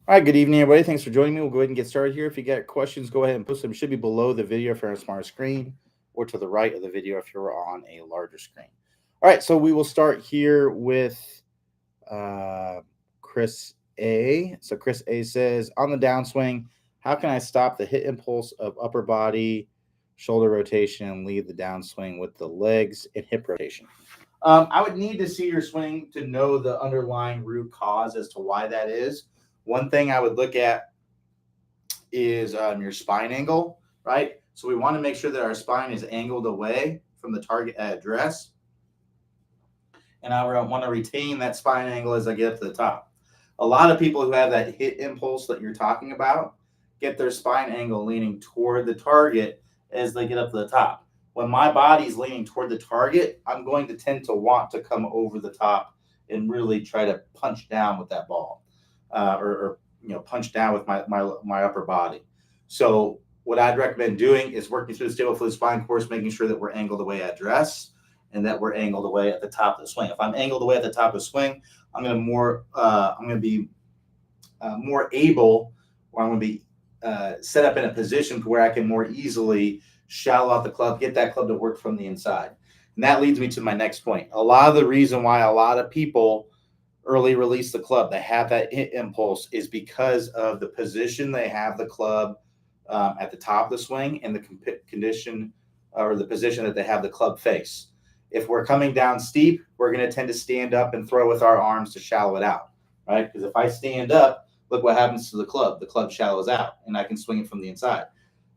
All right, good evening, everybody. Thanks for joining me. We'll go ahead and get started here. If you got questions, go ahead and post them. Should be below the video if you're on a smaller screen, or to the right of the video if you're on a larger screen. All right, so we will start here with uh, Chris A. So Chris A says, on the downswing, how can I stop the hit impulse of upper body, shoulder rotation, and lead the downswing with the legs and hip rotation? I would need to see your swing to know the underlying root cause as to why that is. One thing I would look at is your spine angle, right? So we want to make sure that our spine is angled away from the target address. And I want to retain that spine angle as I get up to the top. A lot of people who have that hit impulse that you're talking about get their spine angle leaning toward the target as they get up to the top. When my body's leaning toward the target, I'm going to tend to want to come over the top and really try to punch down with that ball, or punch down with my upper body. So what I'd recommend doing is working through the stable fluid spine course, making sure that we're angled away at dress and that we're angled away at the top of the swing. If I'm angled away at the top of the swing, I'm going to be more able, or I'm going to be set up in a position where I can more easily shallow out the club, get that club to work from the inside. And that leads me to my next point. A lot of the reason why a lot of people early release the club, they have that hit impulse, is because of the position they have the club at the top of the swing and the condition or the position that they have the club face. If we're coming down steep, we're going to tend to stand up and throw with our arms to shallow it out, right? Because if I stand up, look what happens to the club. The club shallows out, and I can swing it from the inside.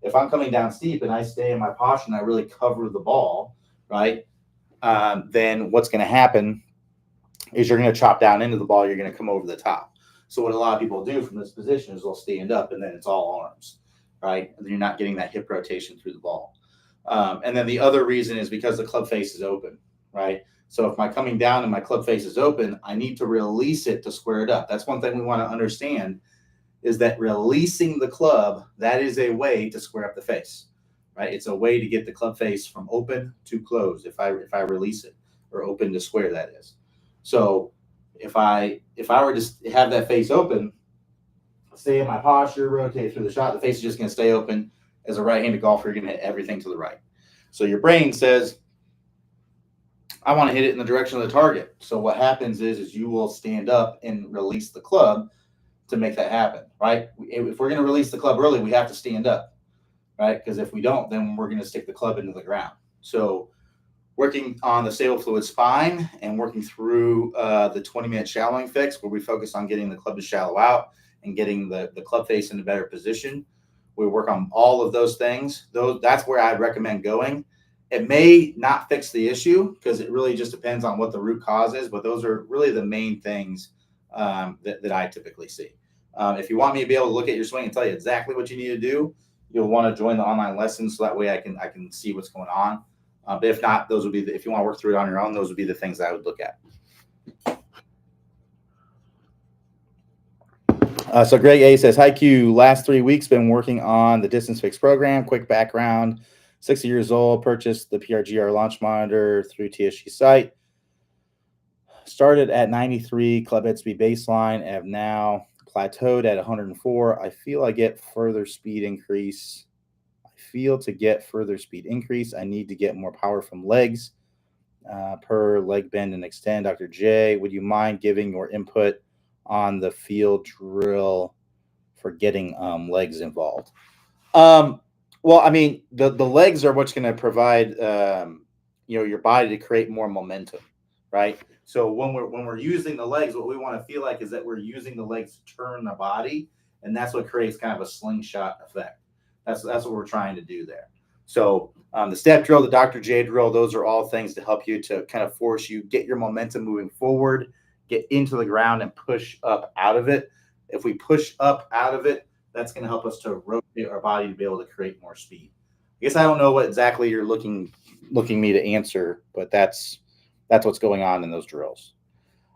If I'm coming down steep and I stay in my posture and I really cover the ball, right, then what's going to happen is you're going to chop down into the ball. You're going to come over the top. So what a lot of people do from this position is they'll stand up, and then it's all arms, right? And you're not getting that hip rotation through the ball. And then the other reason is because the club face is open, right? So if my coming down and my club face is open, I need to release it to square it up. That's one thing we want to understand, is that releasing the club, that is a way to square up the face, right? It's a way to get the club face from open to closed if I release it, or open to square, that is. So if I were to have that face open, stay in my posture, rotate through the shot, the face is just going to stay open. As a right-handed golfer, you're going to hit everything to the right. So your brain says, I want to hit it in the direction of the target. So what happens is you will stand up and release the club to make that happen, right? If we're going to release the club early, we have to stand up, right? Because if we don't, then we're going to stick the club into the ground. So working on the stable fluid spine and working through the 20-minute shallowing fix, where we focus on getting the club to shallow out and getting the club face in a better position. We work on all of those things. That's where I'd recommend going. It may not fix the issue because it really just depends on what the root cause is, but those are really the main things that I typically see. If you want me to be able to look at your swing and tell you exactly what you need to do, you'll want to join the online lessons so that way I can see what's going on. But if not, those would be if you want to work through it on your own, those would be the things that I would look at. So Greg A says, hi Q, last 3 weeks been working on the distance fix program. Quick background, 60 years old, purchased the PRGR launch monitor through TSG site. Started at 93 club head speed baseline and have now plateaued at 104. I feel to get further speed increase. I need to get more power from legs per leg bend and extend. Dr. J, would you mind giving your input on the field drill for getting legs involved? Well, I mean, the legs are what's going to provide your body to create more momentum, right? So when we're using the legs, what we want to feel like is that we're using the legs to turn the body, and that's what creates kind of a slingshot effect. That's what we're trying to do there. So the step drill, the Dr. J drill, those are all things to help you to kind of force you, get your momentum moving forward, get into the ground and push up out of it. If we push up out of it, that's going to help us to rotate our body to be able to create more speed. I guess I don't know what exactly you're looking me to answer, but that's what's going on in those drills.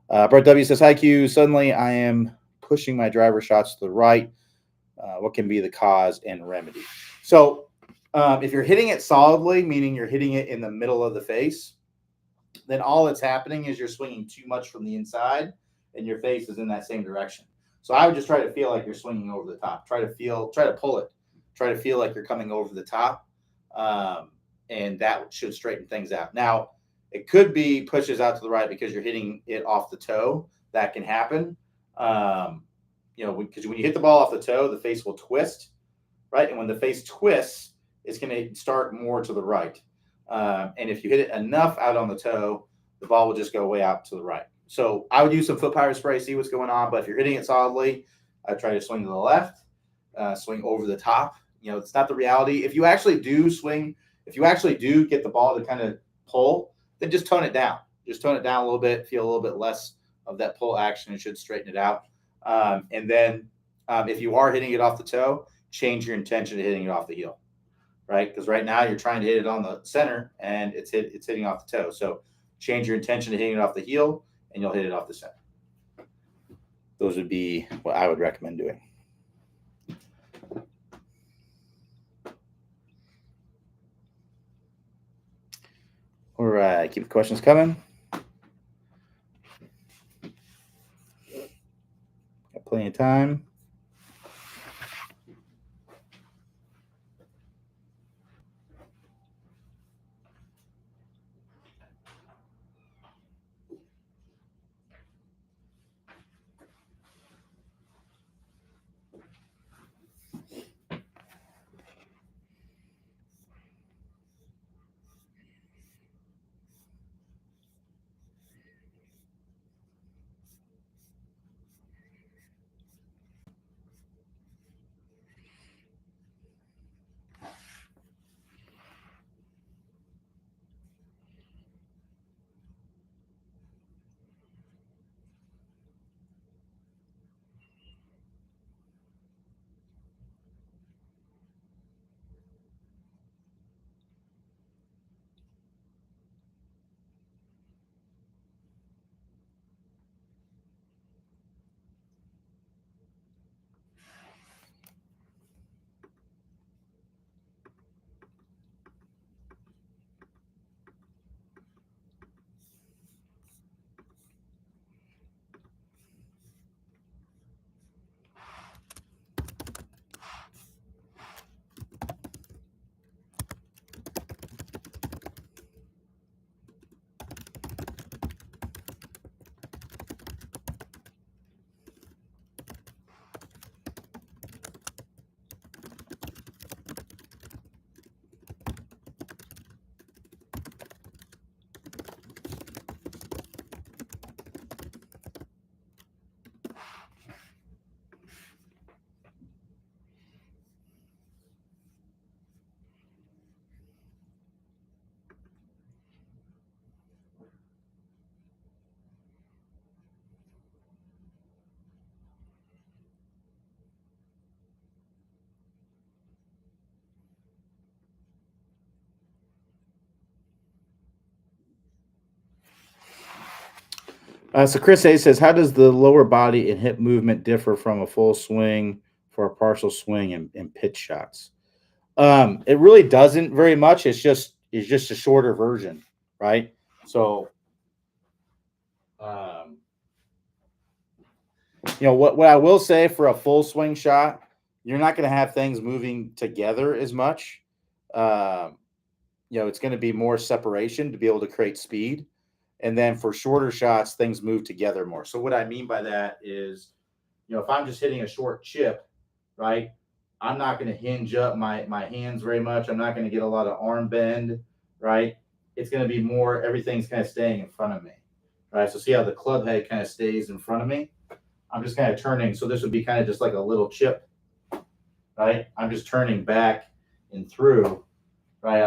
Brett W says, hi Q, suddenly I am pushing my driver shots to the right. What can be the cause and remedy? So if you're hitting it solidly, meaning you're hitting it in the middle of the face, then all that's happening is you're swinging too much from the inside and your face is in that same direction. So I would just try to feel like you're swinging over the top. Try to pull it. Try to feel like you're coming over the top. And that should straighten things out. Now, it could be pushes out to the right because you're hitting it off the toe. That can happen. Because when you hit the ball off the toe, the face will twist, right? And when the face twists, it's going to start more to the right. And if you hit it enough out on the toe, the ball will just go way out to the right. So I would use some foot power spray, see what's going on. But if you're hitting it solidly, I try to swing to the left, swing over the top. It's not the reality. If you actually do get the ball to kind of pull, then just tone it down. Just tone it down a little bit, feel a little bit less of that pull action. It should straighten it out. And then if you are hitting it off the toe, change your intention to hitting it off the heel, right? Because right now you're trying to hit it on the center and it's hitting off the toe. So change your intention to hitting it off the heel and you'll hit it off the center. Those would be what I would recommend doing. All right, keep the questions coming. Got plenty of time. So Chris A says, how does the lower body and hip movement differ from a full swing for a partial swing and pitch shots? It really doesn't very much. It's just a shorter version, right? So, what I will say for a full swing shot, you're not going to have things moving together as much. It's going to be more separation to be able to create speed. And then for shorter shots, things move together more. So what I mean by that is, if I'm just hitting a short chip, right, I'm not going to hinge up my hands very much. I'm not going to get a lot of arm bend, right? It's going to be more, everything's kind of staying in front of me, right? So see how the club head kind of stays in front of me? I'm just kind of turning. So this would be kind of just like a little chip, right? I'm just turning back and through, right?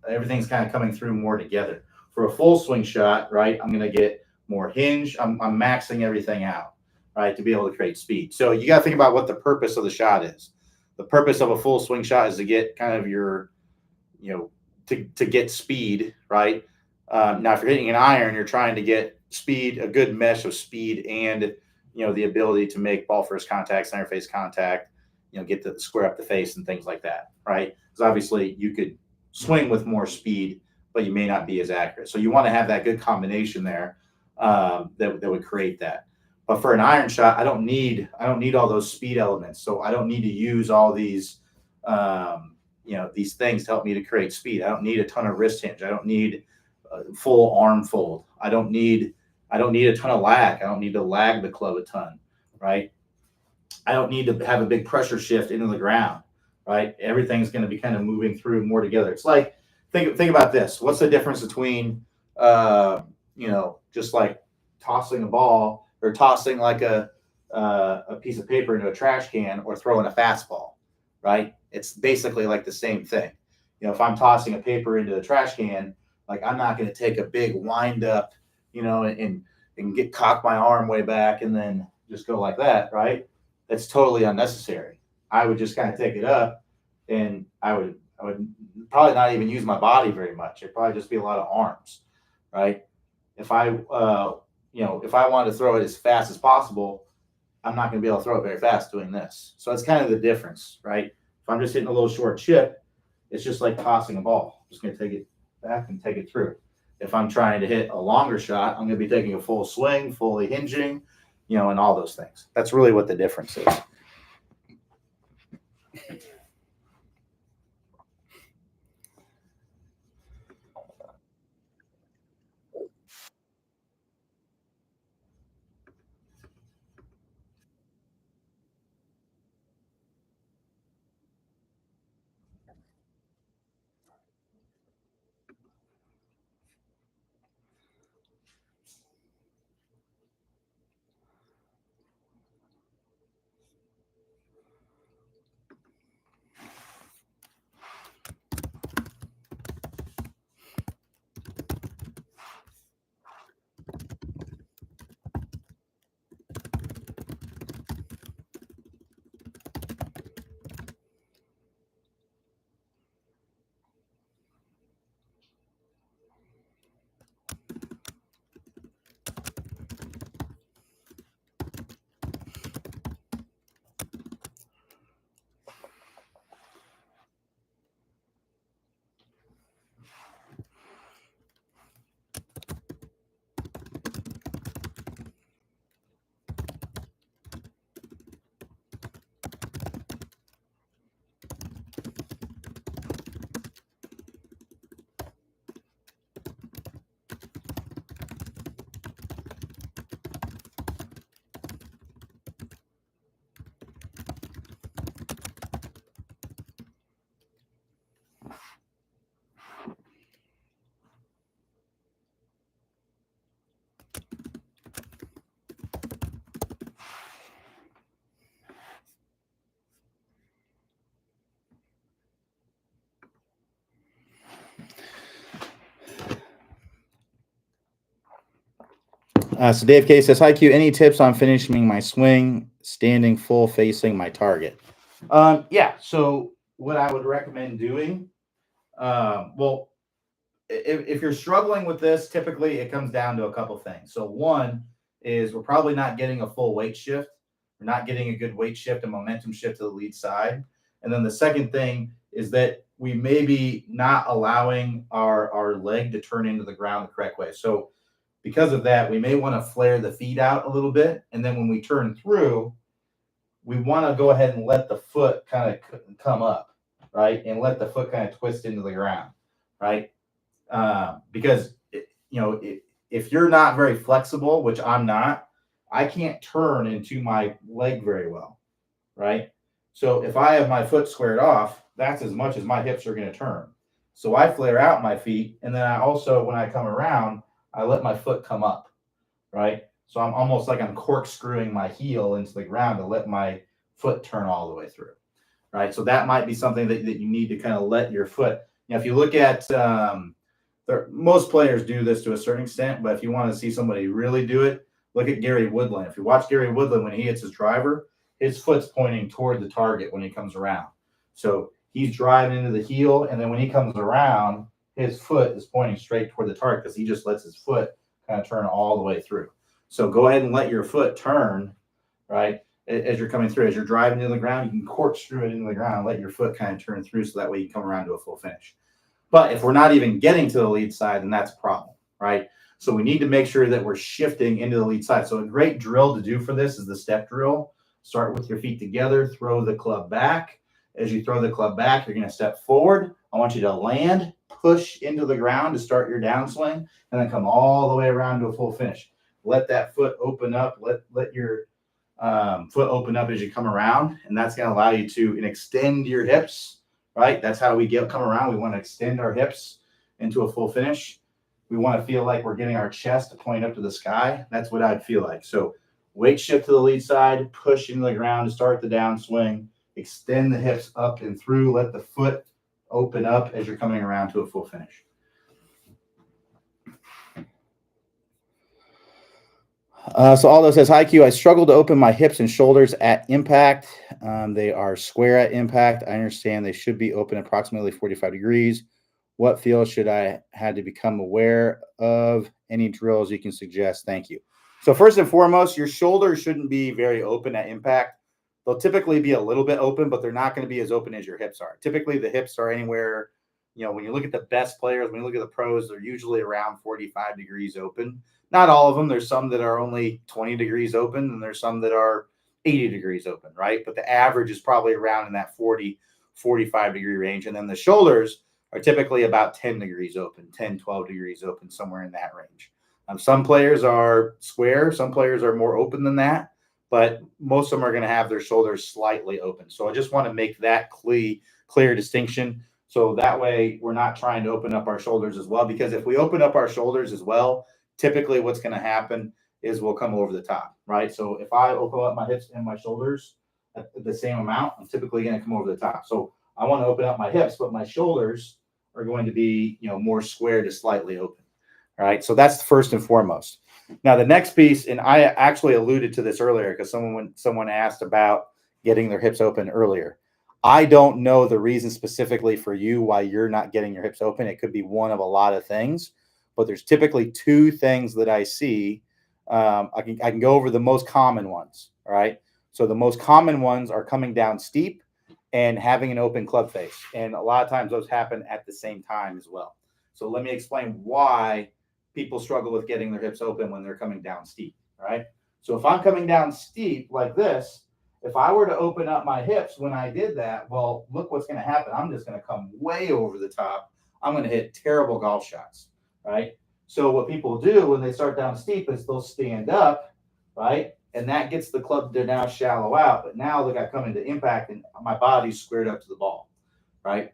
Everything's kind of coming through more together. For a full swing shot, right, I'm going to get more hinge. I'm maxing everything out, right, to be able to create speed. So you got to think about what the purpose of the shot is. The purpose of a full swing shot is to get kind of your, to get speed, right? Now, if you're hitting an iron, you're trying to get speed, a good mesh of speed and, the ability to make ball first contact, center face contact, get to square up the face and things like that, right? Because obviously you could swing with more speed, but you may not be as accurate. So you want to have that good combination there that would create that. But for an iron shot, I don't need all those speed elements. So I don't need to use all these these things to help me to create speed. I don't need a ton of wrist hinge. I don't need full arm fold. I don't need a ton of lag. I don't need to lag the club a ton, right? I don't need to have a big pressure shift into the ground, right? Everything's going to be kind of moving through more together. It's like think about this. What's the difference between just like tossing a ball or tossing like a piece of paper into a trash can or throwing a fastball, right? It's basically like the same thing. If I'm tossing a paper into the trash can, like I'm not going to take a big wind up, and get cock my arm way back and then just go like that, right? That's totally unnecessary. I would just kind of take it up, and I would probably not even use my body very much. It'd probably just be a lot of arms, right? If I if I wanted to throw it as fast as possible, I'm not going to be able to throw it very fast doing this. So it's kind of the difference, right? If I'm just hitting a little short chip, it's just like tossing a ball. I'm just going to take it back and take it through. If I'm trying to hit a longer shot, I'm going to be taking a full swing, fully hinging, and all those things. That's really what the difference is. So Dave K says, "Hi Q, any tips on finishing my swing, standing full facing my target?" Yeah. So what I would recommend doing, well, if you're struggling with this, typically it comes down to a couple things. So one is we're probably not getting a full weight shift. We're not getting a good weight shift and momentum shift to the lead side. And then the second thing is that we may be not allowing our leg to turn into the ground the correct way. So because of that, we may want to flare the feet out a little bit. And then when we turn through, we want to go ahead and let the foot kind of come up, right? And let the foot kind of twist into the ground, right? Because, if you're not very flexible, which I'm not, I can't turn into my leg very well, right? So if I have my foot squared off, that's as much as my hips are going to turn. So I flare out my feet. And then I also, when I come around, I let my foot come up, right? So I'm almost like I'm corkscrewing my heel into the ground to let my foot turn all the way through, right? So that might be something that you need to kind of let your foot. If you look at most players do this to a certain extent, but if you want to see somebody really do it, look at Gary Woodland. If you watch Gary Woodland when he hits his driver, his foot's pointing toward the target when he comes around. So he's driving into the heel, and then when he comes around, his foot is pointing straight toward the target because he just lets his foot kind of turn all the way through. So go ahead and let your foot turn, right? As you're coming through, as you're driving into the ground, you can corkscrew it into the ground, let your foot kind of turn through so that way you come around to a full finish. But if we're not even getting to the lead side, then that's a problem, right? So we need to make sure that we're shifting into the lead side. So a great drill to do for this is the step drill. Start with your feet together, throw the club back. As you throw the club back, you're going to step forward. I want you to land, push into the ground to start your downswing, and then come all the way around to a full finish. Let that foot open up. Let your foot open up as you come around, and that's going to allow you to extend your hips, right? That's how we come around. We want to extend our hips into a full finish. We want to feel like we're getting our chest to point up to the sky. That's what I'd feel like. So weight shift to the lead side, push into the ground to start the downswing, extend the hips up and through, let the foot open up as you're coming around to a full finish. So Aldo says, hi, Q. I struggle to open my hips and shoulders at impact. They are square at impact. I understand they should be open approximately 45 degrees. What field should I have to become aware of? Any drills you can suggest? Thank you. So first and foremost, your shoulders shouldn't be very open at impact. They'll typically be a little bit open, but they're not going to be as open as your hips are. Typically, the hips are anywhere, when you look at the best players, when you look at the pros, they're usually around 45 degrees open. Not all of them. There's some that are only 20 degrees open, and there's some that are 80 degrees open, right? But the average is probably around in that 40, 45 degree range. And then the shoulders are typically about 10 degrees open, 10, 12 degrees open, somewhere in that range. Some players are square. Some players are more open than that, but most of them are going to have their shoulders slightly open. So I just want to make that clear distinction. So that way we're not trying to open up our shoulders as well, because if we open up our shoulders as well, typically what's going to happen is we'll come over the top, right? So if I open up my hips and my shoulders at the same amount, I'm typically going to come over the top. So I want to open up my hips, but my shoulders are going to be, more square to slightly open. All right. So that's first and foremost. Now, the next piece, and I actually alluded to this earlier because someone asked about getting their hips open earlier. I don't know the reason specifically for you why you're not getting your hips open. It could be one of a lot of things, but there's typically two things that I see. I can go over the most common ones. All right. So the most common ones are coming down steep and having an open club face. And a lot of times those happen at the same time as well. So let me explain why people struggle with getting their hips open when they're coming down steep. All right. So if I'm coming down steep like this, if I were to open up my hips when I did that, well, look what's going to happen. I'm just going to come way over the top. I'm going to hit terrible golf shots. Right. So what people do when they start down steep is they'll stand up, right? And that gets the club to now shallow out. But now look, I come into impact and my body's squared up to the ball, right?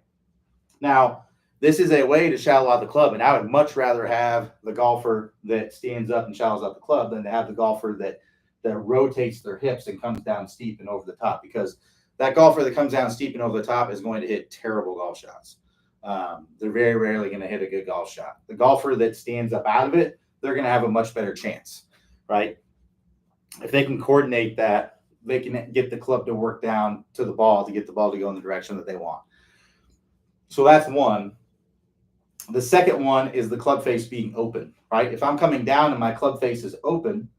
Now, this is a way to shallow out the club. And I would much rather have the golfer that stands up and shallows out the club than to have the golfer that rotates their hips and comes down steep and over the top, because that golfer that comes down steep and over the top is going to hit terrible golf shots. They're very rarely going to hit a good golf shot. The golfer that stands up out of it, they're going to have a much better chance, right? If they can coordinate that, they can get the club to work down to the ball to get the ball to go in the direction that they want. So that's one. The second one is the club face being open, right? If I'm coming down and my club face is open,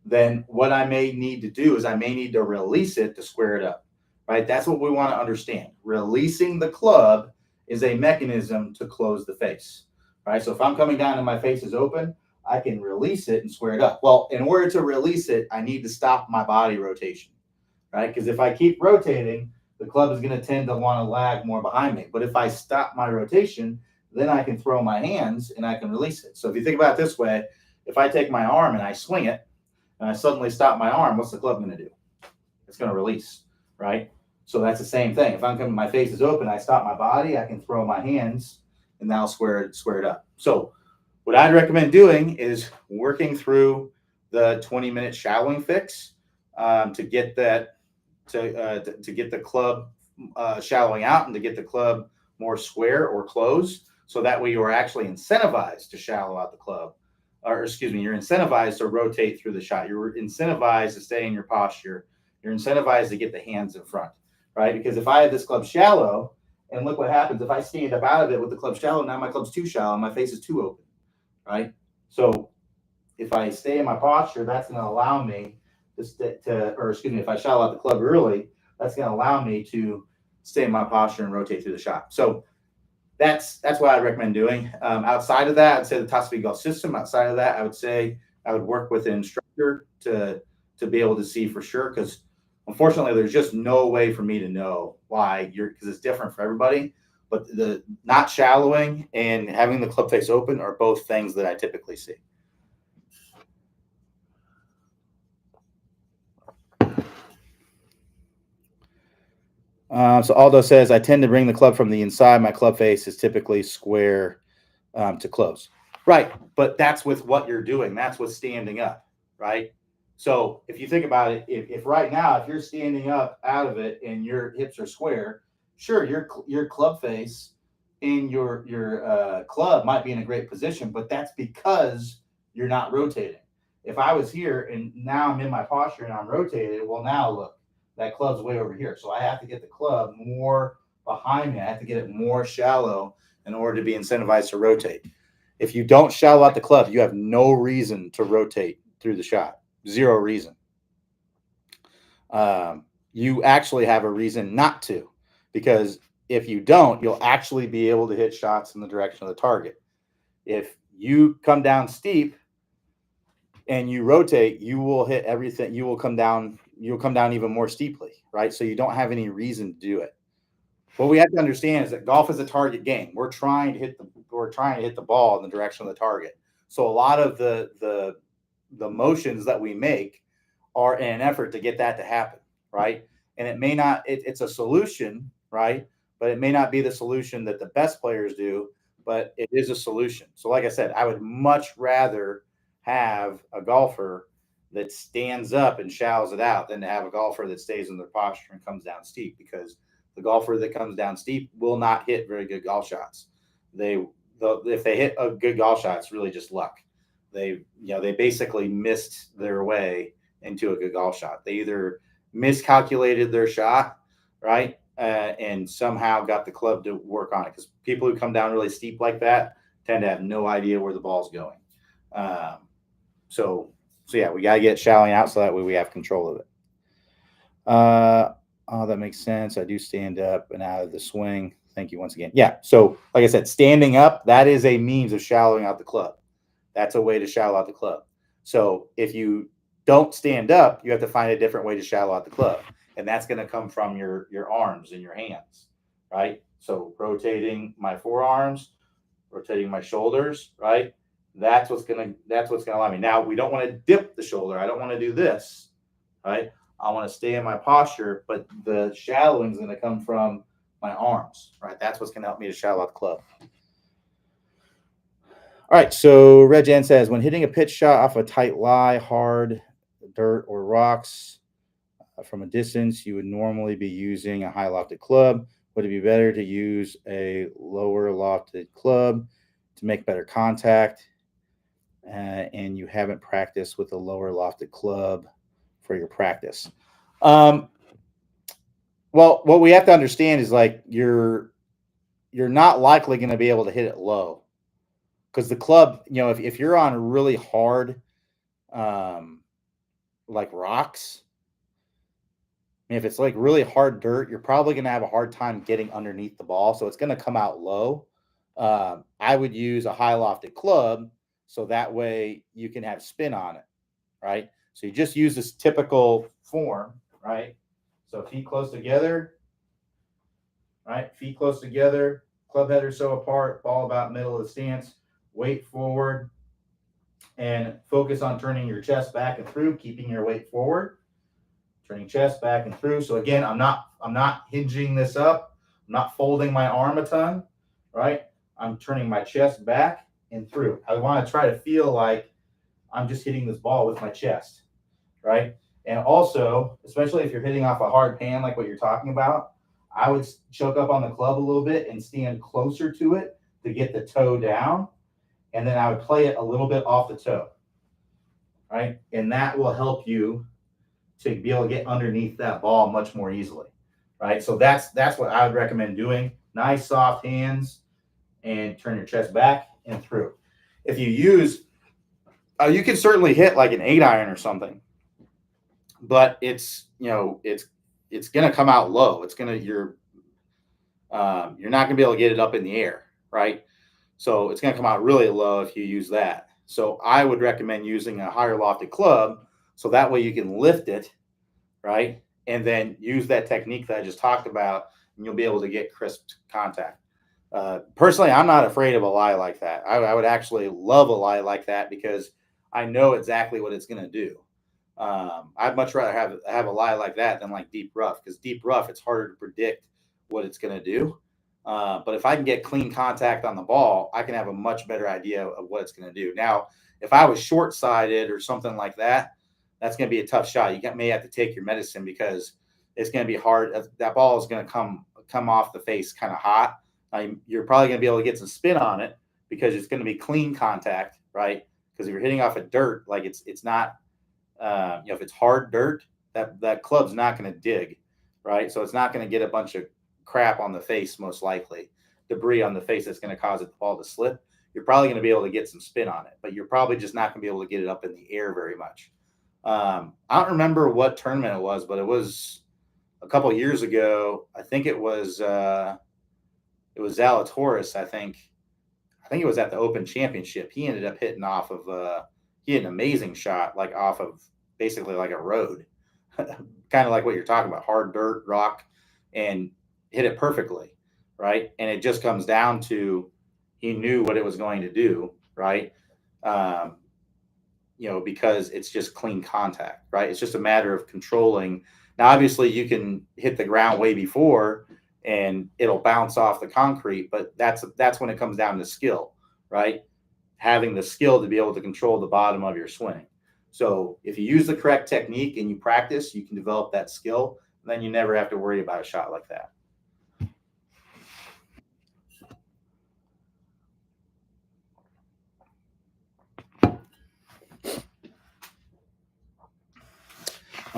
then what I may need to do is I may need to release it to square it up, right? That's what we want to understand. Releasing the club is a mechanism to close the face, right? So if I'm coming down and my face is open, I can release it and square it up. Well, in order to release it, I need to stop my body rotation, right? Because if I keep rotating, the club is going to tend to want to lag more behind me. But if I stop my rotation, then I can throw my hands and I can release it. So if you think about it this way, if I take my arm and I swing it and I suddenly stop my arm, what's the club going to do? It's going to release, right? So that's the same thing. If I'm coming, my face is open, I stop my body, I can throw my hands and now square it up. So what I'd recommend doing is working through the 20-minute shallowing fix to get that to get the club shallowing out and to get the club more square or closed. So that way you are actually incentivized to shallow out the club, or excuse me, you're incentivized to rotate through the shot. You're incentivized to stay in your posture. You're incentivized to get the hands in front, right? Because if I have this club shallow, and look what happens if I stand up out of it with the club shallow, now my club's too shallow, my face is too open. Right. So if I stay in my posture, that's going to allow me if I shallow out the club early, that's going to allow me to stay in my posture and rotate through the shot. So that's what I'd recommend doing. Outside of that, I'd say the top speed golf system. Outside of that, I would say I would work with an instructor to be able to see for sure, because unfortunately there's just no way for me to know why you're, because it's different for everybody. But the not shallowing and having the club face open are both things that I typically see. So Aldo says, I tend to bring the club from the inside. My club face is typically square to close. Right. But that's with what you're doing. That's with standing up. Right. So if you think about it, if right now, if you're standing up out of it and your hips are square, sure, your club face in your club might be in a great position, but that's because you're not rotating. If I was here and now I'm in my posture and I'm rotated, well, now look, that club's way over here. So I have to get the club more behind me. I have to get it more shallow in order to be incentivized to rotate. If you don't shallow out the club, you have no reason to rotate through the shot. Zero reason. You actually have a reason not to, because if you don't, you'll actually be able to hit shots in the direction of the target. If you come down steep and you rotate, you will hit everything. You will come down. You'll come down even more steeply, right? So you don't have any reason to do it. What we have to understand is that golf is a target game. We're trying to hit the ball in the direction of the target. So a lot of the motions that we make are in an effort to get that to happen, right? And it may not. It's a solution, right? But it may not be the solution that the best players do, but it is a solution. So, like I said, I would much rather have a golfer that stands up and shallows it out than to have a golfer that stays in their posture and comes down steep, because the golfer that comes down steep will not hit very good golf shots. If they hit a good golf shot, it's really just luck. They basically missed their way into a good golf shot. They either miscalculated their shot, right, and somehow got the club to work on it. Because people who come down really steep like that tend to have no idea where the ball's going. So yeah, we got to get shallowing out so that way we have control of it. Oh, that makes sense. I do stand up and out of the swing. Thank you once again. Yeah. So like I said, standing up, that is a means of shallowing out the club. That's a way to shallow out the club. So if you don't stand up, you have to find a different way to shallow out the club. And that's going to come from your arms and your hands, right? So rotating my forearms, rotating my shoulders, right? That's what's gonna allow me. Now, we don't want to dip the shoulder. I don't want to do this, right? I want to stay in my posture, but the shallowing is going to come from my arms, right? That's what's going to help me to shallow out the club. All right, so Reg Ann says, when hitting a pitch shot off a tight lie, hard dirt or rocks from a distance, you would normally be using a high lofted club. Would it be better to use a lower lofted club to make better contact? And you haven't practiced with a lower lofted club for your practice. Well, what we have to understand is, like, you're not likely going to be able to hit it low, because the club, if you're on really hard, like rocks, if it's like really hard dirt, you're probably going to have a hard time getting underneath the ball. So it's going to come out low. I would use a high lofted club, so that way you can have spin on it, right? So you just use this typical form, right? So feet close together, right? Feet close together, club head or so apart, ball about middle of the stance, weight forward, and focus on turning your chest back and through, keeping your weight forward, turning chest back and through. So again, I'm not hinging this up. I'm not folding my arm a ton, right? I'm turning my chest back and through. I want to try to feel like I'm just hitting this ball with my chest, right? And also, especially if you're hitting off a hard pan like what you're talking about, I would choke up on the club a little bit and stand closer to it to get the toe down. And then I would play it a little bit off the toe, right? And that will help you to be able to get underneath that ball much more easily, right? So that's what I would recommend doing. Nice soft hands, and turn your chest back and through. If you use, you can certainly hit like an 8-iron or something, but it's going to come out low. You're not going to be able to get it up in the air, right? So it's going to come out really low if you use that. So I would recommend using a higher lofted club, so that way you can lift it, right? And then use that technique that I just talked about, and you'll be able to get crisp contact. Personally, I'm not afraid of a lie like that. I would actually love a lie like that because I know exactly what it's going to do. I'd much rather have a lie like that than like deep rough, because deep rough, it's harder to predict what it's going to do. But if I can get clean contact on the ball, I can have a much better idea of what it's going to do. Now, if I was short sighted or something like that, that's going to be a tough shot. You may have to take your medicine because it's going to be hard. That ball is going to come off the face kind of hot. You're probably going to be able to get some spin on it because it's going to be clean contact, right? Because if you're hitting off of dirt, like it's not, if it's hard dirt, that club's not going to dig, right? So it's not going to get a bunch of crap on the face, most likely debris on the face that's going to cause the ball to slip. You're probably going to be able to get some spin on it, but you're probably just not going to be able to get it up in the air very much. I don't remember what tournament it was, but it was a couple of years ago. I think it was Zalatoris. I think it was at the Open Championship. He ended up hitting off of he had an amazing shot, like off of basically like a road, kind of like what you're talking about, hard dirt, rock, and hit it perfectly, right? And it just comes down to he knew what it was going to do, right? Um, because it's just clean contact, right? It's just a matter of controlling. Now, obviously, you can hit the ground way before and it'll bounce off the concrete, but that's when it comes down to skill, right? Having the skill to be able to control the bottom of your swing. So if you use the correct technique and you practice, you can develop that skill. Then you never have to worry about a shot like that.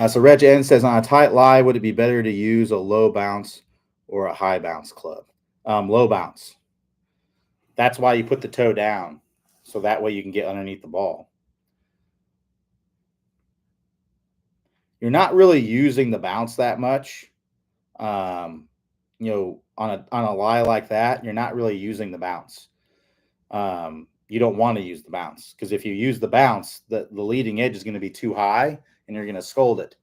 So Reg N says, on a tight lie, would it be better to use a low bounce or a high bounce club? Low bounce. That's why you put the toe down, so that way you can get underneath the ball. You're not really using the bounce that much. On a lie like that, you're not really using the bounce. You don't want to use the bounce, because if you use the bounce, the leading edge is going to be too high and you're going to scold it,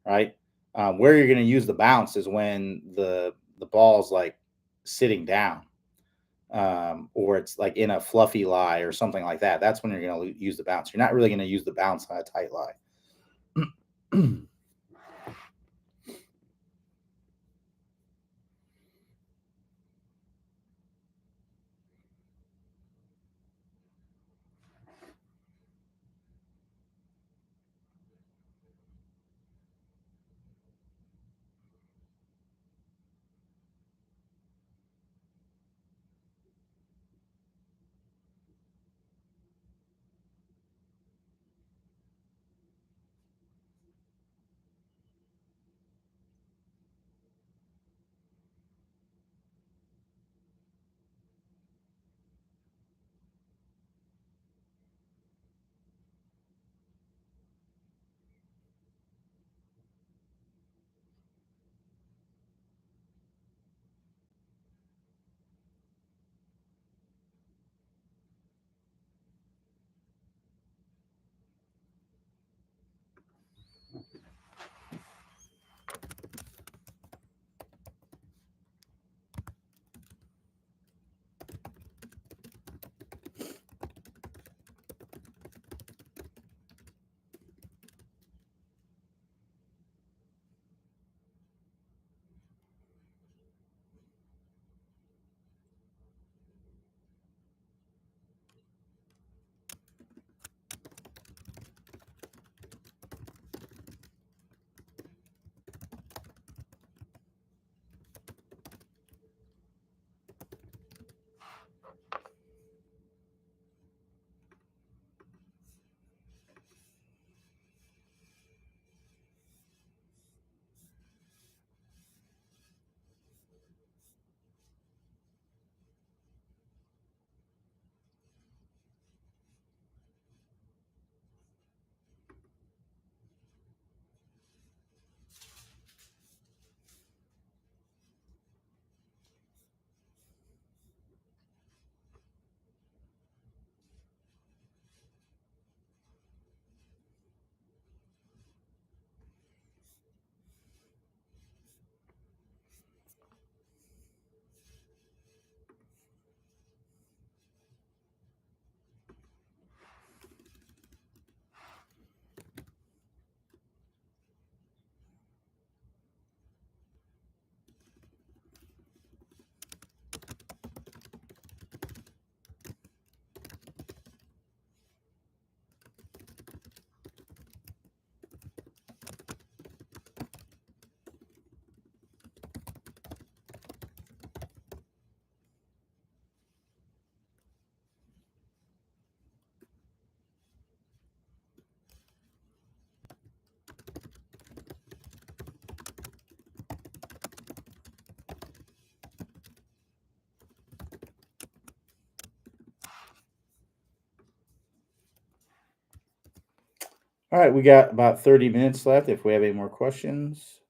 right? Where you're going to use the bounce is when the ball's like sitting down, or it's like in a fluffy lie or something like that. That's when you're going to use the bounce. You're not really going to use the bounce on a tight lie. All right, we got about 30 minutes left if we have any more questions.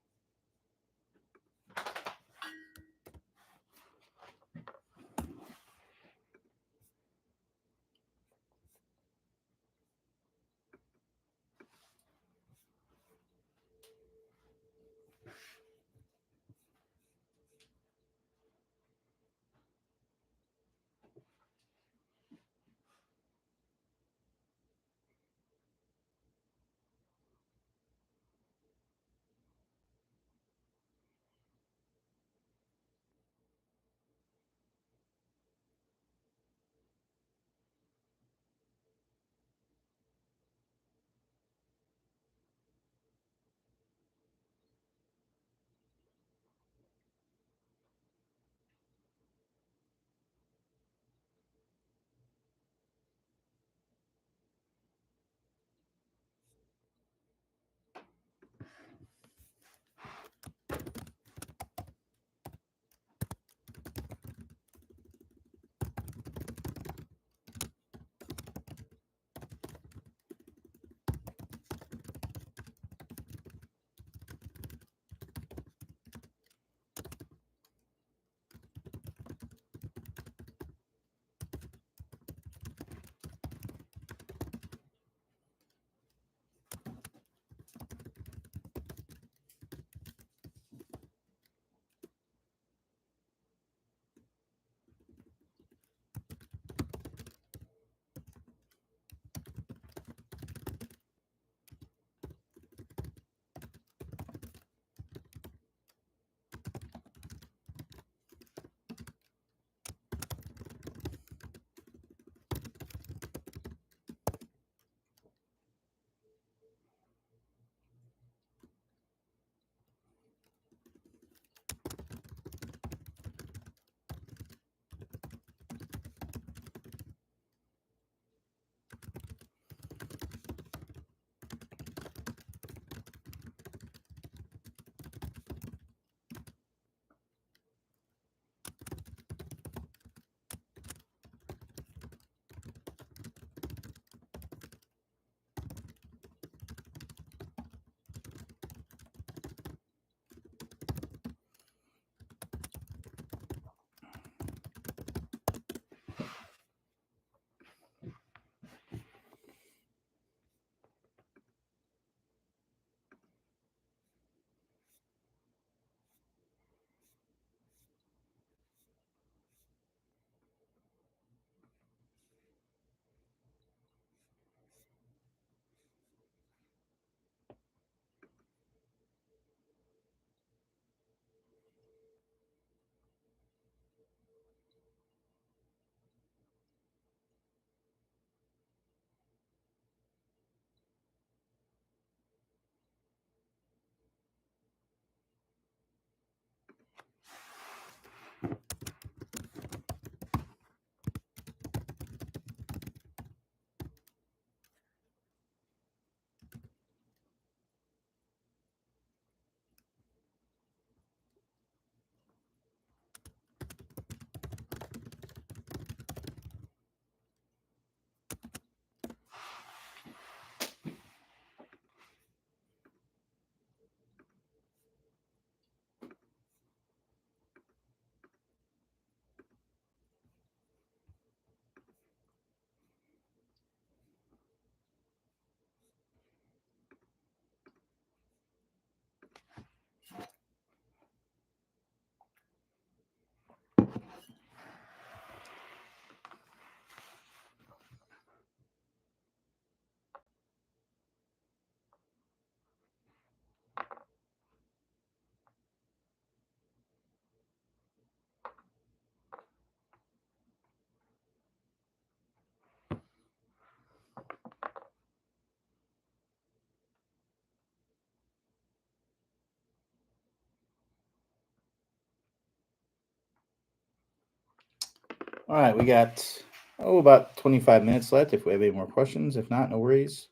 All right, we got about 25 minutes left if we have any more questions. If not, no worries.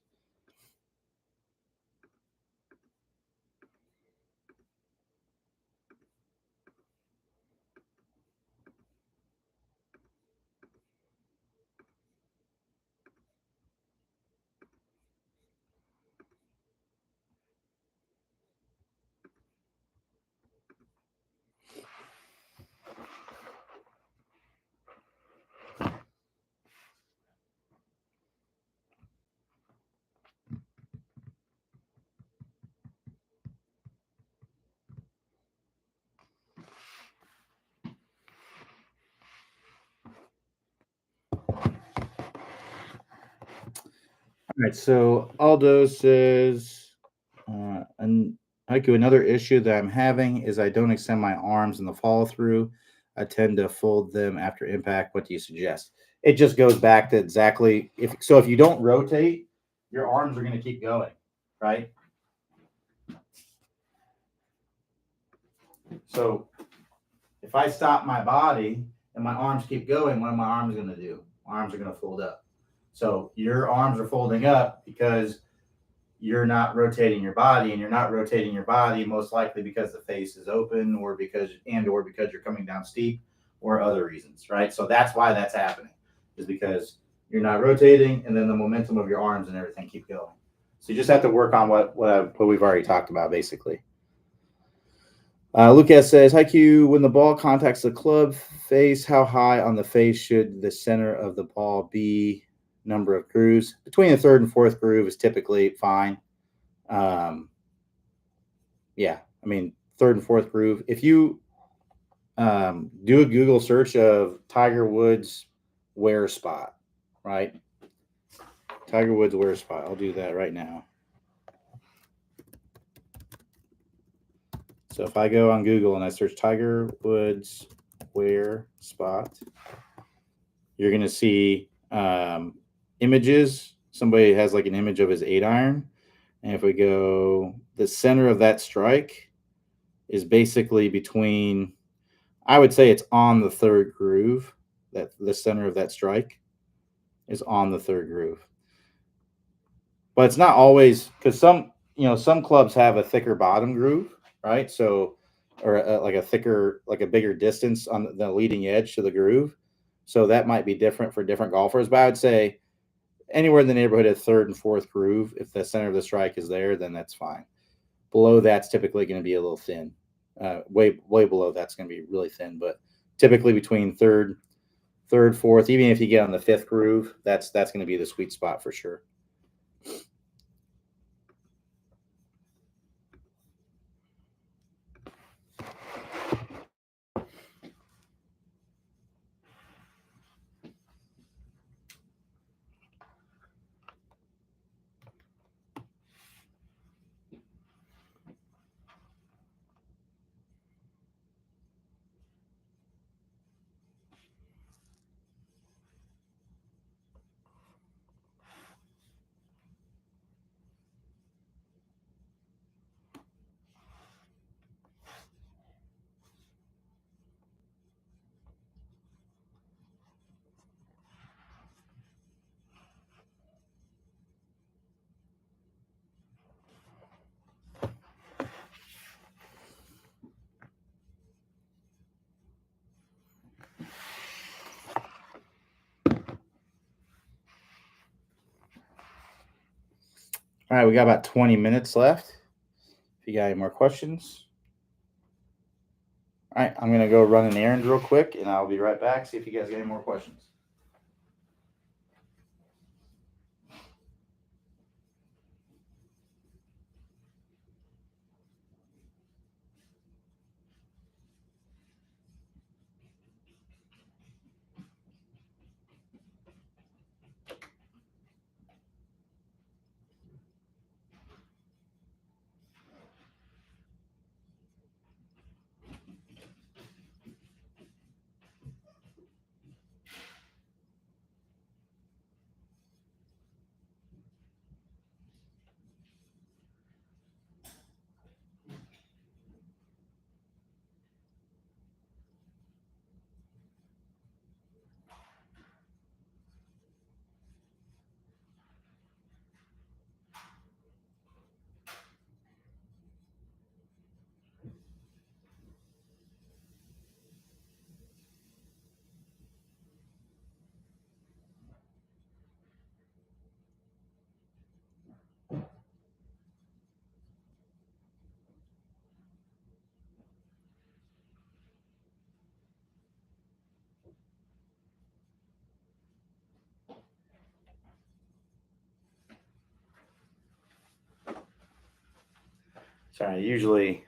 All right, so Aldo says, and Haiku, another issue that I'm having is I don't extend my arms in the follow through. I tend to fold them after impact. What do you suggest? It just goes back to exactly if you don't rotate, your arms are going to keep going, right? So if I stop my body and my arms keep going, what are my arms going to do? My arms are going to fold up. So your arms are folding up because you're not rotating your body, and you're not rotating your body most likely because the face is open or because you're coming down steep or other reasons, right? So that's why that's happening, is because you're not rotating, and then the momentum of your arms and everything keep going. So you just have to work on what we've already talked about, basically. Lucas says, "Hi Q. When the ball contacts the club face, how high on the face should the center of the ball be? Number of grooves between the third and fourth groove is typically fine. Yeah, I mean, third and fourth groove. If you do a Google search of Tiger Woods wear spot, right? Tiger Woods wear spot. I'll do that right now. So if I go on Google and I search Tiger Woods wear spot, you're going to see images. Somebody has like an image of his 8-iron. And if we go, the center of that strike is basically between, I would say it's on the third groove. That the center of that strike is on the third groove. But it's not always, because some clubs have a thicker bottom groove, right? So, or like a thicker, like a bigger distance on the leading edge to the groove. So that might be different for different golfers. But I would say anywhere in the neighborhood of third and fourth groove, if the center of the strike is there, then that's fine. Below that's typically going to be a little thin. Way below that's going to be really thin. But typically between third, fourth, even if you get on the fifth groove, that's going to be the sweet spot for sure. All right, we got about 20 minutes left. If you got any more questions. All right, I'm going to go run an errand real quick, and I'll be right back. See if you guys got any more questions. Sorry, I usually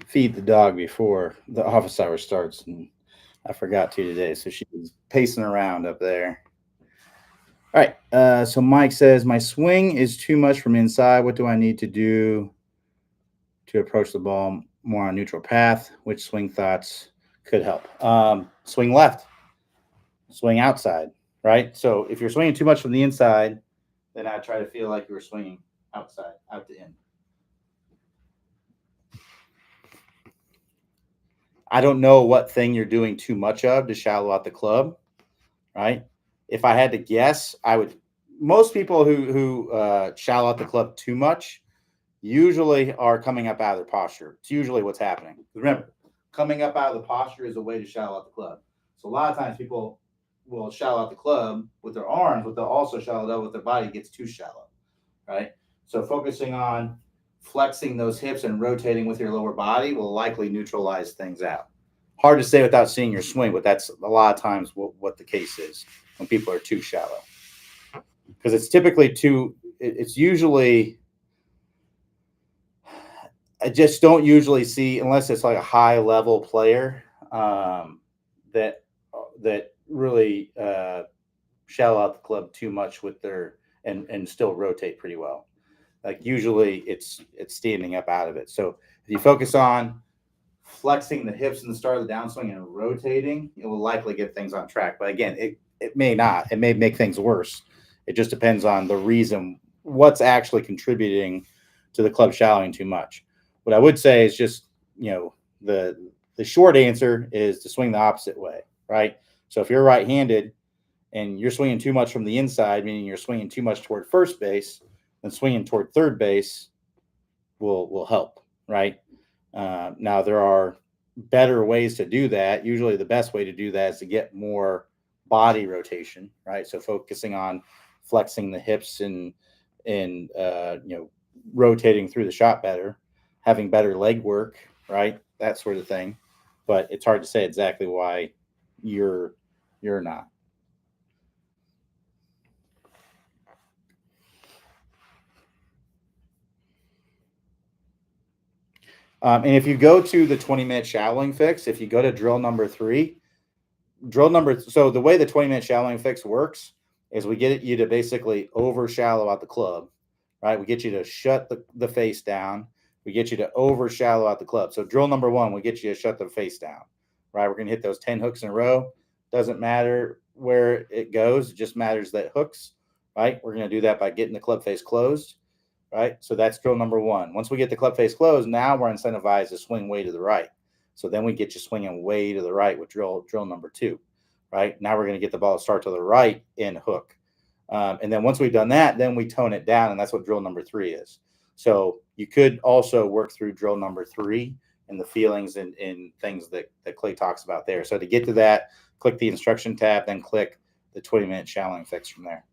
feed the dog before the office hour starts, and I forgot to today, so she was pacing around up there. All right. So Mike says my swing is too much from inside. What do I need to do to approach the ball more on neutral path? Which swing thoughts could help? Swing left, swing outside. Right. So if you're swinging too much from the inside, then I try to feel like you're swinging outside, out to in. I don't know what thing you're doing too much of to shallow out the club, right? If I had to guess, I would. Most people who shallow out the club too much usually are coming up out of their posture. It's usually what's happening. Remember, coming up out of the posture is a way to shallow out the club. So a lot of times people will shallow out the club with their arms, but they'll also shallow it out with their body. It gets too shallow, right? So focusing on flexing those hips and rotating with your lower body will likely neutralize things out. Hard to say without seeing your swing, but that's a lot of times what the case is when people are too shallow. Because it's typically too, it's usually, I just don't usually see, unless it's like a high level player that really shallow out the club too much with their and still rotate pretty well. Like usually it's standing up out of it. So if you focus on flexing the hips in the start of the downswing and rotating, it will likely get things on track. But again, it may not. It may make things worse. It just depends on the reason, what's actually contributing to the club shallowing too much. What I would say is just, the short answer is to swing the opposite way, right? So if you're right-handed and you're swinging too much from the inside, meaning you're swinging too much toward first base, then swinging toward third base will help, right? Now there are better ways to do that. Usually, the best way to do that is to get more body rotation, right? So focusing on flexing the hips and rotating through the shot better, having better leg work, right? That sort of thing. But it's hard to say exactly why you're not. And if you go to the 20-minute shallowing fix, if you go to drill number 3, so the way the 20-minute shallowing fix works is we get you to basically over shallow out the club, right? We get you to shut the face down. We get you to over shallow out the club. So drill number 1, we get you to shut the face down, right? We're going to hit those 10 hooks in a row. Doesn't matter where it goes. It just matters that hooks, right? We're going to do that by getting the club face closed, right? So that's drill number 1. Once we get the club face closed, now we're incentivized to swing way to the right. So then we get you swinging way to the right with drill number 2, right? Now we're going to get the ball to start to the right and hook. And then once we've done that, then we tone it down, and that's what drill number 3 is. So you could also work through drill number 3 and the feelings and things that Clay talks about there. So to get to that, click the instruction tab, then click the 20-minute shallowing fix from there.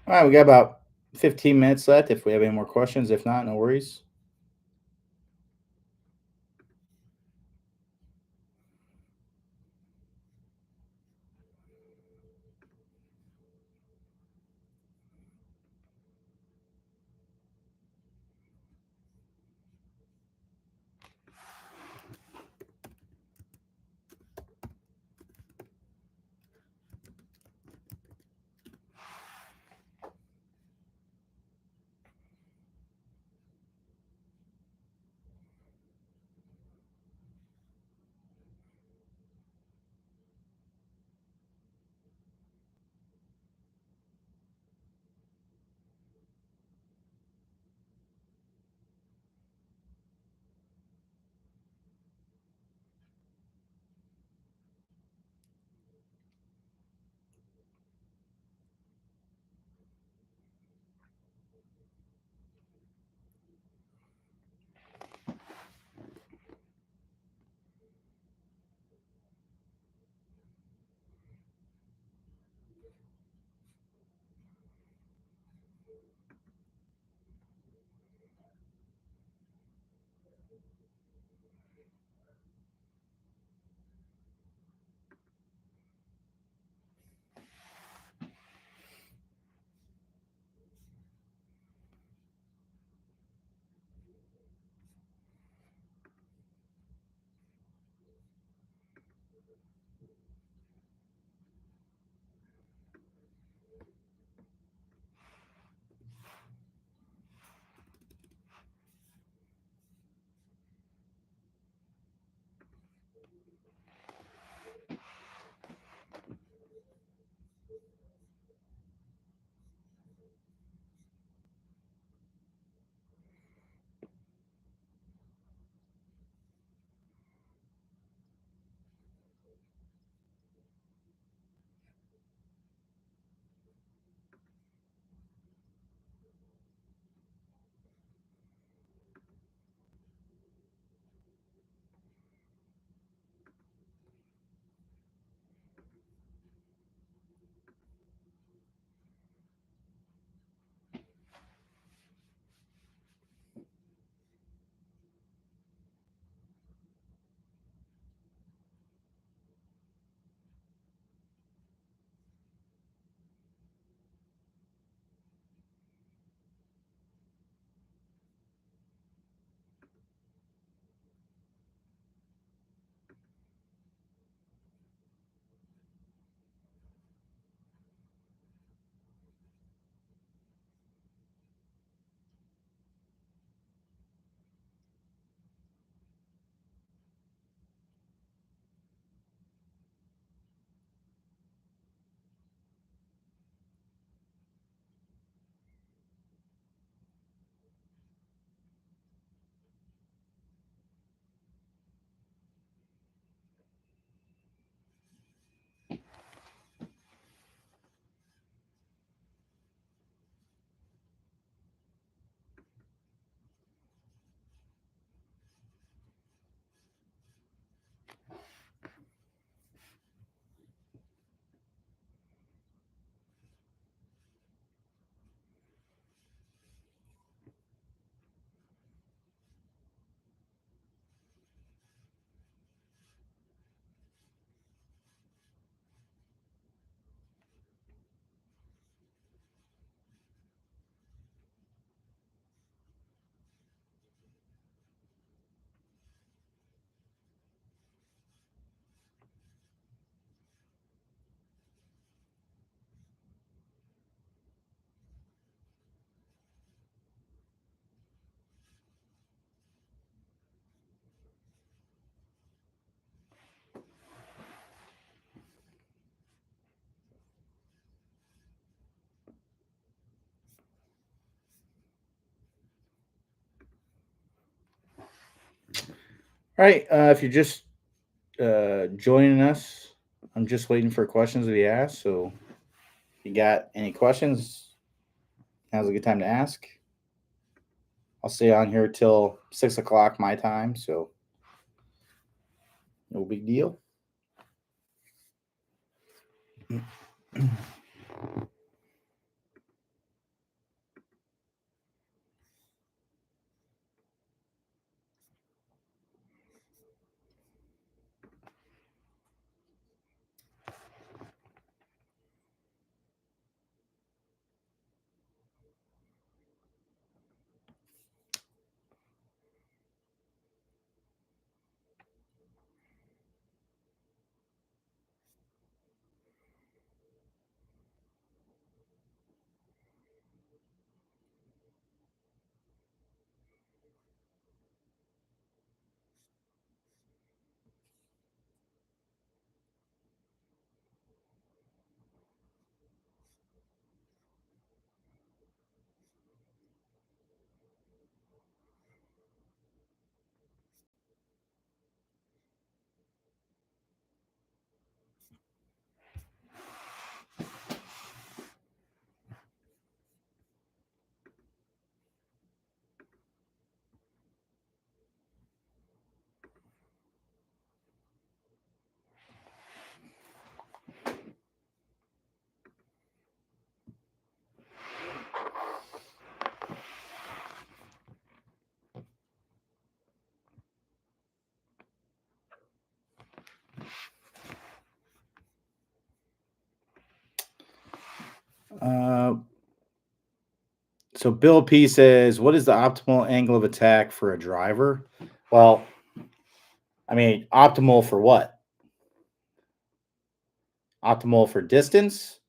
All right, we got about 15 minutes left if we have any more questions. If not, no worries. All right. If you're just joining us, I'm just waiting for questions to be asked. So if you got any questions, now's a good time to ask. I'll stay on here till 6 o'clock my time. So no big deal. Uh, so Bill P says, "What is the optimal angle of attack for a driver?" Well, I mean, optimal for what? Optimal for distance.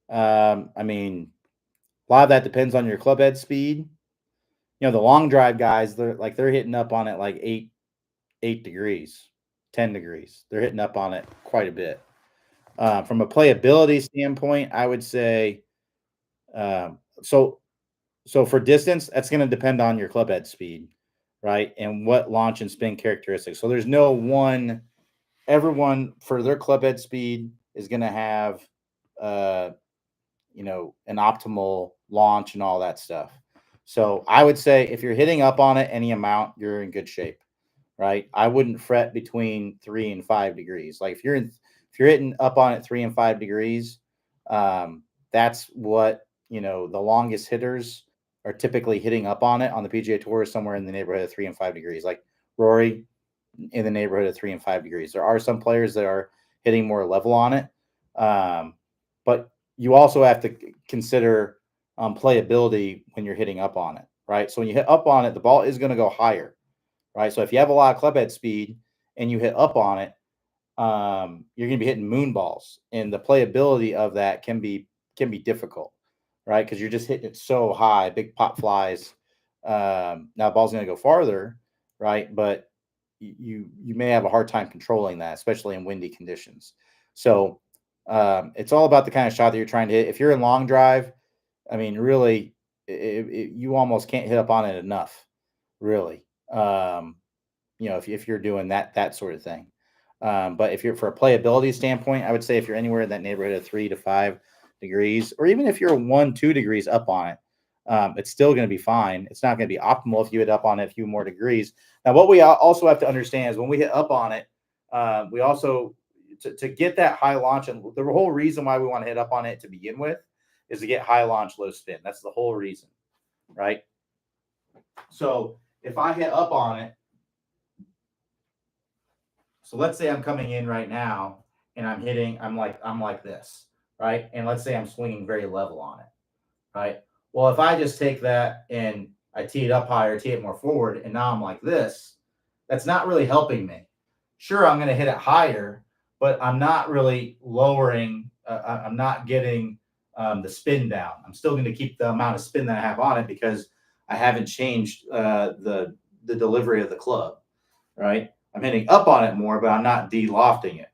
I mean, a lot of that depends on your club head speed. You know, the long drive guys, they're hitting up on it like 8 degrees, 10 degrees. They're hitting up on it quite a bit. From a playability standpoint, I would say so. So for distance, that's going to depend on your club head speed, right, and what launch and spin characteristics. So there's no one. Everyone for their club head speed is going to have, uh, an optimal launch and all that stuff. So I would say if you're hitting up on it any amount, you're in good shape, right? I wouldn't fret between 3 and 5 degrees. Like if you're hitting up on it 3 and 5 degrees, that's what the longest hitters are typically hitting up on it on the PGA Tour is somewhere in the neighborhood of 3 and 5 degrees. Like Rory in the neighborhood of 3 and 5 degrees. There are some players that are hitting more level on it, but you also have to consider playability when you're hitting up on it, right? So when you hit up on it, the ball is going to go higher, right? So if you have a lot of club head speed and you hit up on it, you're going to be hitting moon balls, and the playability of that can be difficult, right? Because you're just hitting it so high, big pop flies. Now the ball's going to go farther, right? But you may have a hard time controlling that, especially in windy conditions. So it's all about the kind of shot that you're trying to hit. If you're in long drive, I mean, really, you almost can't hit up on it enough, really. If you're doing that sort of thing. But if you're for a playability standpoint, I would say if you're anywhere in that neighborhood of 3 to 5 degrees, or even if you're 1, 2 degrees up on it, it's still going to be fine. It's not going to be optimal if you hit up on it a few more degrees. Now, what we also have to understand is when we hit up on it, we also to get that high launch, and the whole reason why we want to hit up on it to begin with is to get high launch, low spin. That's the whole reason, right? So if I hit up on it, so let's say I'm coming in right now and I'm like this, right? And let's say I'm swinging very level on it, right? Well, if I just take that and I tee it up higher, tee it more forward, and now I'm like this, that's not really helping me. Sure, I'm going to hit it higher, but I'm not really lowering. I'm not getting the spin down. I'm still going to keep the amount of spin that I have on it because I haven't changed the delivery of the club, right? I'm hitting up on it more, but I'm not de-lofting it,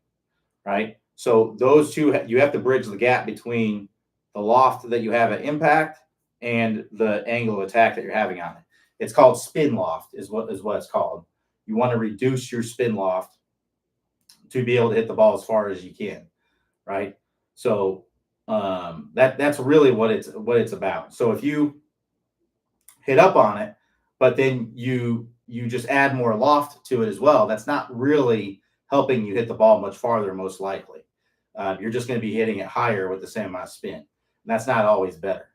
right? So those two, you have to bridge the gap between the loft that you have at impact and the angle of attack that you're having on it. It's called spin loft, is what it's called. you want to reduce your spin loft to be able to hit the ball as far as you can, right? So that's really what it's about. So if you hit up on it, but then you just add more loft to it as well, that's not really helping you hit the ball much farther, most likely. You're just going to be hitting it higher with the same amount of spin. And that's not always better.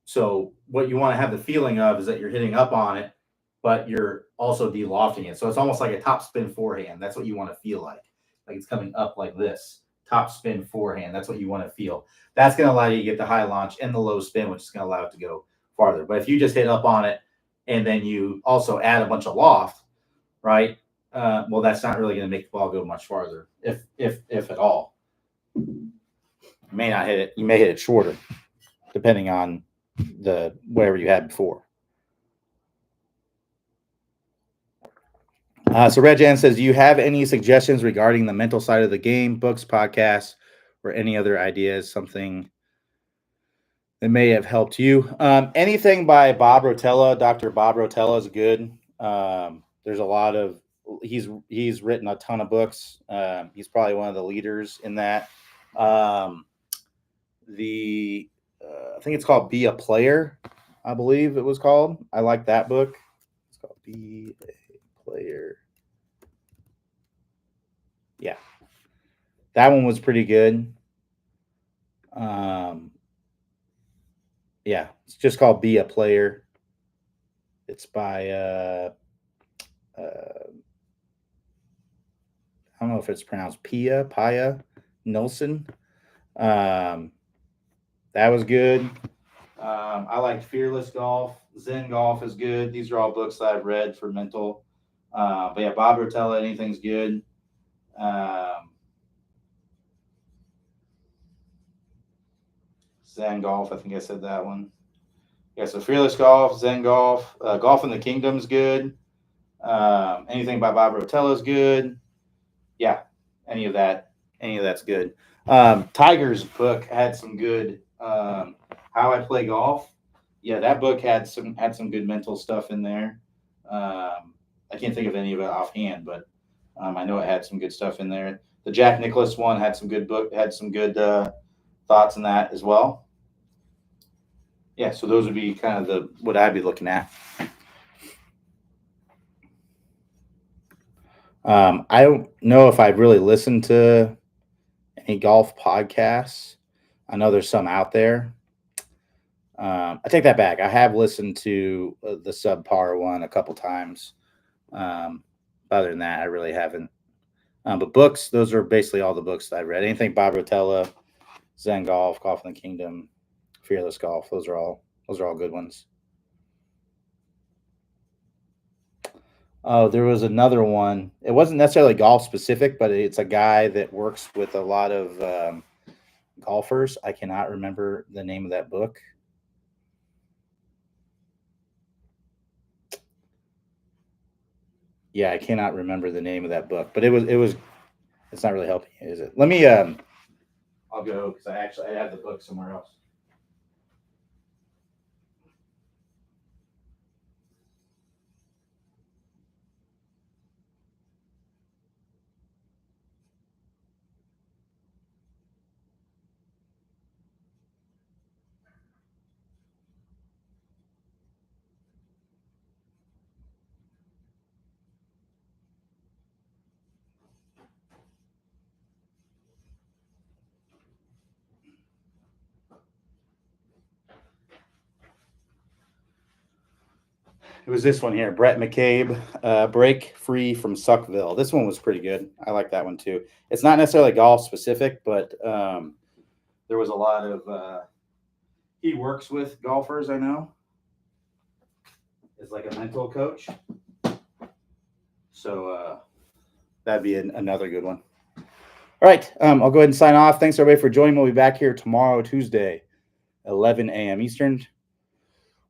So what you want to have the feeling of is that you're hitting up on it, but you're also de-lofting it. So it's almost like a top spin forehand. That's what you want to feel like it's coming up like this. Top spin forehand. That's what you want to feel. That's going to allow you to get the high launch and the low spin, which is going to allow it to go farther. But if you just hit up on it and then you also add a bunch of loft, right? Well, that's not really going to make the ball go much farther, if at all. You may not hit it. You may hit it shorter, depending on the whatever you had before. So Red Jan says, do you have any suggestions regarding the mental side of the game, books, podcasts, or any other ideas, something that may have helped you? Anything by Bob Rotella, Dr. Bob Rotella is good. There's a lot of, he's written a ton of books. He's probably one of the leaders in that. I think it's called Be a Player, I believe it was called. I like that book. It's called Be a Player. Yeah. That one was pretty good. Yeah, it's just called Be a Player. It's by I don't know if it's pronounced Pia Nilsson. That was good. I like Fearless Golf. Zen Golf is good. These are all books that I've read for mental. But yeah, Bob Rotella, anything's good. Zen Golf, I think I said that one. Yeah, so Fearless Golf, Zen Golf, Golf in the Kingdom is good. Anything by Bob Rotella is good. Yeah, any of that's good. Tiger's book had some good How I Play Golf. Yeah, that book had some good mental stuff in there. I can't think of any of it offhand, but I know it had some good stuff in there. The Jack Nicklaus one had some good thoughts in that as well. Yeah, so those would be kind of what I'd be looking at. I don't know if I've really listened to any golf podcasts. I know there's some out there. I take that back. I have listened to the Subpar one a couple times. Other than that, I really haven't. But books, those are basically all the books that I read. Anything Bob Rotella, Zen Golf, Golf in the Kingdom, Fearless Golf. Those are all good ones. Oh, there was another one. It wasn't necessarily golf specific, but it's a guy that works with a lot of golfers. I cannot remember the name of that book. Yeah, I cannot remember the name of that book, but it's not really helping, is it? Let me I'll go because I have the book somewhere else. It was this one here, Brett McCabe, Break Free from Suckville. This one was pretty good. I like that one too. It's not necessarily golf specific, but there was a lot of he works with golfers, I know. Is like a mental coach. So that'd be another good one. All right. I'll go ahead and sign off. Thanks everybody for joining. We'll be back here tomorrow, Tuesday, 11 a.m. Eastern.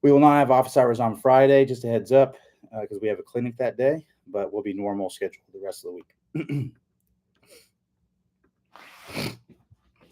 We will not have office hours on Friday, just a heads up, because we have a clinic that day, but we'll be normal schedule the rest of the week.